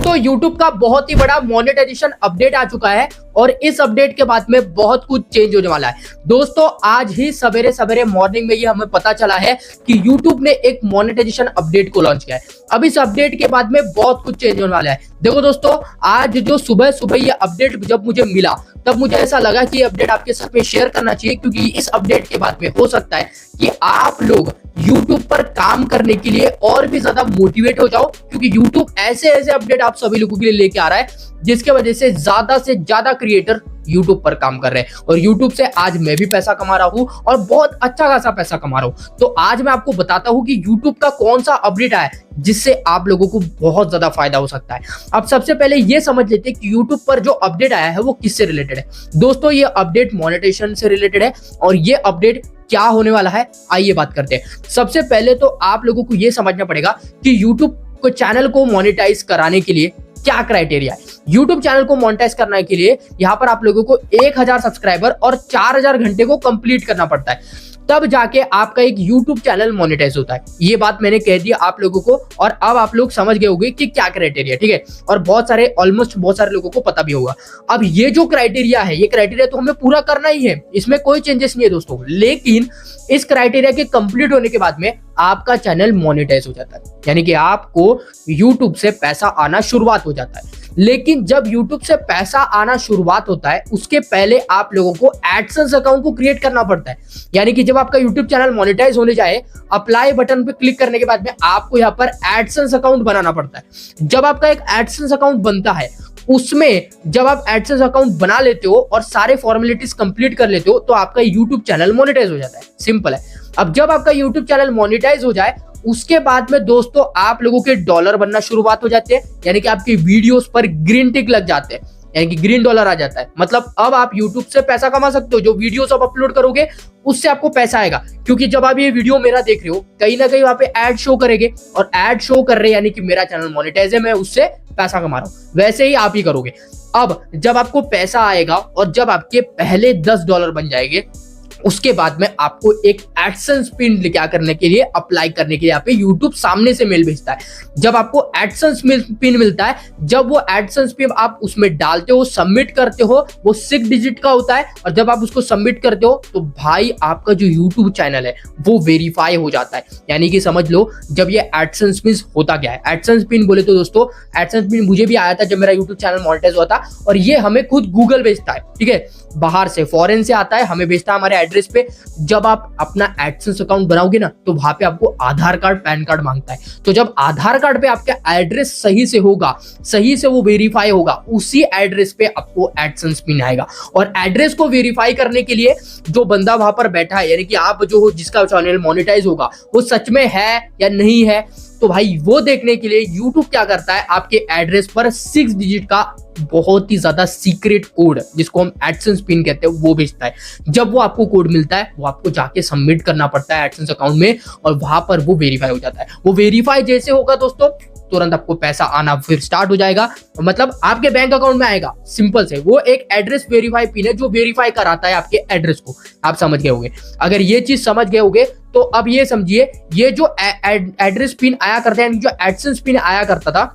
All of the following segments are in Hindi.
दोस्तों YouTube का बहुत ही बड़ा मोनेटाइजेशन अपडेट आ चुका है और इस अपडेट के बाद में बहुत कुछ चेंज होने वाला है। दोस्तों आज ही सवेरे सवेरे मॉर्निंग में ये हमें पता चला है कि YouTube ने एक मोनेटाइजेशन अपडेट को लॉन्च किया है। अब इस अपडेट के बाद में बहुत कुछ चेंज होने वाला है। देखो दोस्तों, आज जो सुबह सुबह ये अपडेट जब मुझे मिला तब मुझे ऐसा लगा कि अपडेट आपके साथ में शेयर करना चाहिए, क्योंकि इस अपडेट के बाद में हो सकता है कि आप लोग YouTube पर काम करने के लिए और भी ज्यादा मोटिवेट हो जाओ, क्योंकि YouTube ऐसे ऐसे अपडेट आप सभी लोगों के लिए लेके आ रहा है जिसके वजह से ज्यादा क्रिएटर YouTube पर काम कर रहे हैं। और YouTube से आज मैं भी पैसा कमा रहा हूं और बहुत अच्छा खासा पैसा कमा रहा हूं। तो आज मैं आपको बताता हूं कि YouTube का कौन सा अपडेट आया है जिससे आप लोगों को बहुत ज्यादा फायदा हो सकता है। अब सबसे पहले ये समझ लेते हैं कि YouTube पर जो अपडेट आया है वो किससे रिलेटेड है। दोस्तों ये अपडेट मोनेटाइजेशन से रिलेटेड है और ये अपडेट क्या होने वाला है आइए बात करते हैं। सबसे पहले तो आप लोगों को ये समझना पड़ेगा कि YouTube को चैनल को मोनेटाइज कराने के लिए क्या क्राइटेरिया है। YouTube चैनल को मोनेटाइज करने के लिए यहाँ पर आप लोगों को 1000 सब्सक्राइबर और 4000 घंटे को कंप्लीट करना पड़ता है, तब जाके आपका एक YouTube चैनल मोनेटाइज होता है। ये बात मैंने कह दी आप लोगों को और अब आप लोग समझ गए होंगे कि क्या क्राइटेरिया, ठीक है। और बहुत सारे लोगों को पता भी होगा। अब ये जो क्राइटेरिया है, ये क्राइटेरिया तो हमें पूरा करना ही है, इसमें कोई चेंजेस नहीं है दोस्तों। लेकिन इस क्राइटेरिया के कंप्लीट होने के बाद में आपका चैनल मोनेटाइज हो जाता है, यानी कि आपको YouTube से पैसा आना शुरुआत हो जाता है। लेकिन जब YouTube से पैसा आना शुरुआत होता है उसके पहले आप लोगों को एडसेंस अकाउंट को क्रिएट करना पड़ता है। यानी कि जब आपका YouTube चैनल मोनेटाइज होने जाए, अप्लाई बटन पे क्लिक करने के बाद में आपको यहाँ पर एडसेंस अकाउंट बनाना पड़ता है। जब आपका एक एडसेंस अकाउंट बनता है, उसमें जब आप एडसेंस अकाउंट बना लेते हो और सारे फॉर्मेलिटीज कंप्लीट कर लेते हो तो आपका YouTube चैनल मोनेटाइज हो जाता है। सिंपल है। अब जब आपका YouTube चैनल मोनेटाइज हो जाए उसके बाद में दोस्तों आप लोगों के डॉलर बनना शुरुआत हो जाते हैं, यानी कि आपकी वीडियोस पर ग्रीन टिक लग जाते हैं, यानी कि ग्रीन डॉलर आ जाता है। मतलब अब आप YouTube से पैसा कमा सकते हो। जो वीडियोस आप अपलोड करोगे उससे आपको पैसा आएगा, क्योंकि जब आप ये वीडियो मेरा देख रहे हो कहीं ना कहीं वहां पे ऐड शो करेंगे और ऐड शो कर रहे हैं, यानी कि मेरा चैनल मोनेटाइज है, मैं उससे पैसा कमा रहा हूं। वैसे ही आप ही करोगे। अब जब आपको पैसा आएगा और जब आपके पहले $10 बन जाएंगे उसके बाद में आपको एक एडसेंस पिन क्या करने के लिए, अप्लाई करने के लिए यहाँ पे YouTube सामने से मेल भेजता है। जब आपको एडसेंस पिन मिलता है, जब वो एडसेंस पिन आप उसमें डालते हो, सबमिट करते हो, वो 6 डिजिट का होता है और जब आप उसको सबमिट करते हो तो भाई आपका जो YouTube चैनल है वो वेरीफाई हो जाता है। यानी कि समझ लो जब ये एडसेंस पिन होता क्या है। एडसेंस पिन बोले तो दोस्तों एडसेंस पिन मुझे भी आया था जब मेरा YouTube चैनल मोनेटाइज हुआ था, और ये हमें खुद गूगल भेजता है, ठीक है, बाहर से फॉरेन से आता है, हमें भेजता है हमारे एड्रेस पे। जब आप अपना एडसेंस अकाउंट बनाओगे ना तो वहां पे आपको आधार कार्ड, पैन कार्ड मांगता है। तो जब आधार कार्ड पे आपका एड्रेस सही से होगा, सही से वो वेरीफाई होगा, उसी एड्रेस पे आपको एडसेंस पिन आएगा। और एड्रेस को वेरीफाई करने के लिए जो बंदा वहां पर बैठा है, यानी कि आप जो हो जिसका चैनल मोनेटाइज होगा वो सच में है या नहीं है, तो भाई वो देखने के लिए YouTube क्या करता है, आपके एड्रेस पर 6 डिजिट का बहुत ही ज्यादा सीक्रेट कोड, जिसको हम एडसेंस पिन कहते हैं, वो भेजता है। जब वो आपको कोड मिलता है वो आपको जाके सबमिट करना पड़ता है एडसेंस अकाउंट में और वहां पर वो वेरीफाई हो जाता है। वो वेरीफाई जैसे होगा दोस्तों तुरंत आपको पैसा आना फिर स्टार्ट हो जाएगा, मतलब आपके बैंक अकाउंट में आएगा। सिंपल से वो एक एड्रेस वेरीफाई पिन है जो वेरीफाई कराता है आपके एड्रेस को। आप समझ गए होंगे। अगर ये चीज समझ गए होंगे तो अब ये समझिए, ये जो एड्रेस पिन आया करता है, जो एडसेंस पिन आया करता था,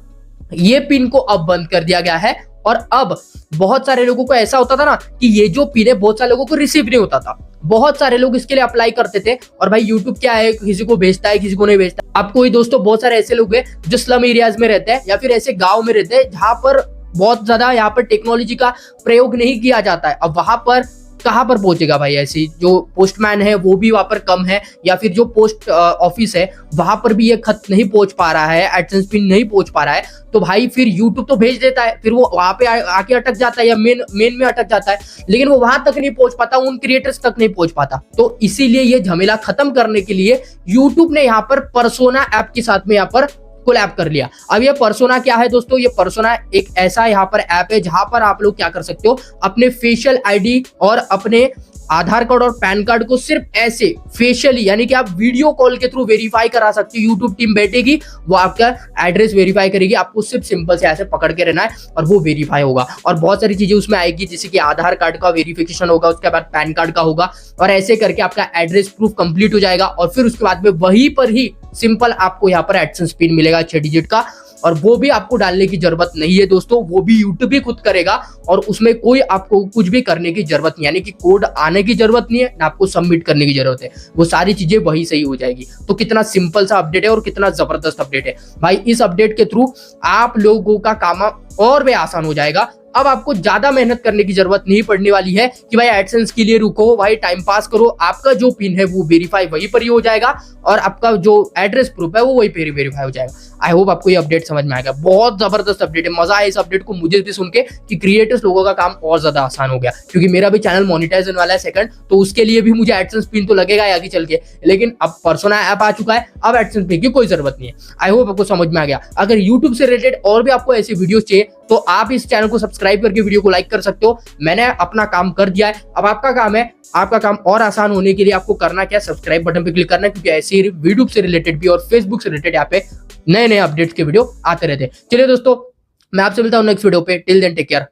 ये पिन को अब बंद कर दिया गया है। और अब बहुत सारे लोगों को ऐसा होता था ना कि ये जो पिन है बहुत सारे लोगों को रिसीव नहीं होता था। बहुत सारे लोग इसके लिए अप्लाई करते थे और भाई YouTube क्या है, किसी को भेजता है, किसी को नहीं भेजता। आपको ही दोस्तों बहुत सारे ऐसे लोग हैं जो स्लम एरियाज में रहते हैं या फिर ऐसे गांव में रहते हैं जहां पर बहुत ज्यादा यहाँ पर टेक्नोलॉजी का प्रयोग नहीं किया जाता है। अब वहां पर कहां पर पहुंचेगा भाई, ऐसी जो पोस्टमैन है वो भी वहां पर कम है, या फिर जो पोस्ट ऑफिस है वहां पर भी ये खत नहीं पहुंच पा रहा है, एडसेंस पिन नहीं पहुंच पा रहा है, तो भाई फिर YouTube तो भेज देता है, फिर वो वहां पे आके अटक जाता है या मेन में अटक जाता है, लेकिन वो वहां तक नहीं पहुंच पाता, उन क्रिएटर्स तक नहीं पहुंच पाता। तो इसीलिए ये झमेला खत्म करने के लिए YouTube ने यहाँ पर पर्सोना ऐप के साथ में यहाँ पर कोलैब कर लिया। अब ये पर्सोना क्या है दोस्तों, ये पर्सोना एक ऐसा यहाँ पर ऐप है जहां पर आप लोग क्या कर सकते हो, अपने फेशियल आईडी और अपने आधार कार्ड और पैन कार्ड को सिर्फ ऐसे फेशियली, यानी कि आप वीडियो कॉल के थ्रू वेरीफाई करा सकते हो। यूट्यूब टीम बैठेगी, वो आपका एड्रेस वेरीफाई करेगी, आपको सिर्फ सिंपल से ऐसे पकड़ के रहना है और वो वेरीफाई होगा। और बहुत सारी चीजें उसमें आएगी, जैसे कि आधार कार्ड का वेरिफिकेशन होगा, उसके बाद पैन कार्ड का होगा, और ऐसे करके आपका एड्रेस प्रूफ कंप्लीट हो जाएगा। और फिर उसके बाद में वहीं पर ही सिंपल आपको यहाँ पर एडसेंस पिन मिलेगा 6 डिजिट का, और वो भी आपको डालने की जरूरत नहीं है दोस्तों, वो भी यूट्यूब ही खुद करेगा और उसमें कोई आपको कुछ भी करने की जरूरत नहीं, यानी कि कोड आने की जरूरत नहीं है ना आपको सबमिट करने की जरूरत है, वो सारी चीजें वही सही हो जाएगी। तो कितना सिंपल सा अपडेट है और कितना जबरदस्त अपडेट है भाई। इस अपडेट के थ्रू आप लोगों का काम और भी आसान हो जाएगा। अब आपको ज्यादा मेहनत करने की जरूरत नहीं पड़ने वाली है कि भाई एडसेंस के लिए रुको, भाई टाइम पास करो। आपका जो पिन है वो वेरीफाई वहीं पर ही हो जाएगा और आपका जो एड्रेस प्रूफ है वो वहीं पर वेरीफाई हो जाएगा। आई होप आपको ये अपडेट समझ में आएगा। बहुत जबरदस्त अपडेट है, मजा आया इस अपडेट को मुझे भी सुन के कि क्रिएटर्स लोगों का काम और ज्यादा आसान हो गया, क्योंकि मेरा भी चैनल मोनेटाइज होने वाला है सेकंड, तो उसके लिए भी मुझे एडसेंस पिन तो लगेगा आगे चल के, लेकिन अब पर्सोना ऐप आ चुका है, अब एडसेंस पिन की कोई जरूरत नहीं है। आई होप आपको समझ में आ गया। अगर यूट्यूब से रिलेटेड और भी आपको ऐसी वीडियोस चाहिए तो आप इस चैनल को सब्सक्राइब करके वीडियो को लाइक कर सकते हो। मैंने अपना काम कर दिया है, अब आपका काम है, आपका काम और आसान होने के लिए आपको करना क्या, सब्सक्राइब बटन पे क्लिक करना है, क्योंकि ऐसे ही यूट्यूब से रिलेटेड भी और फेसबुक से रिलेटेड यहाँ पे नए नए अपडेट्स के वीडियो आते रहते हैं। चलिए दोस्तों, मैं आपसे मिलता हूँ नेक्स्ट वीडियो पे। Till then take care,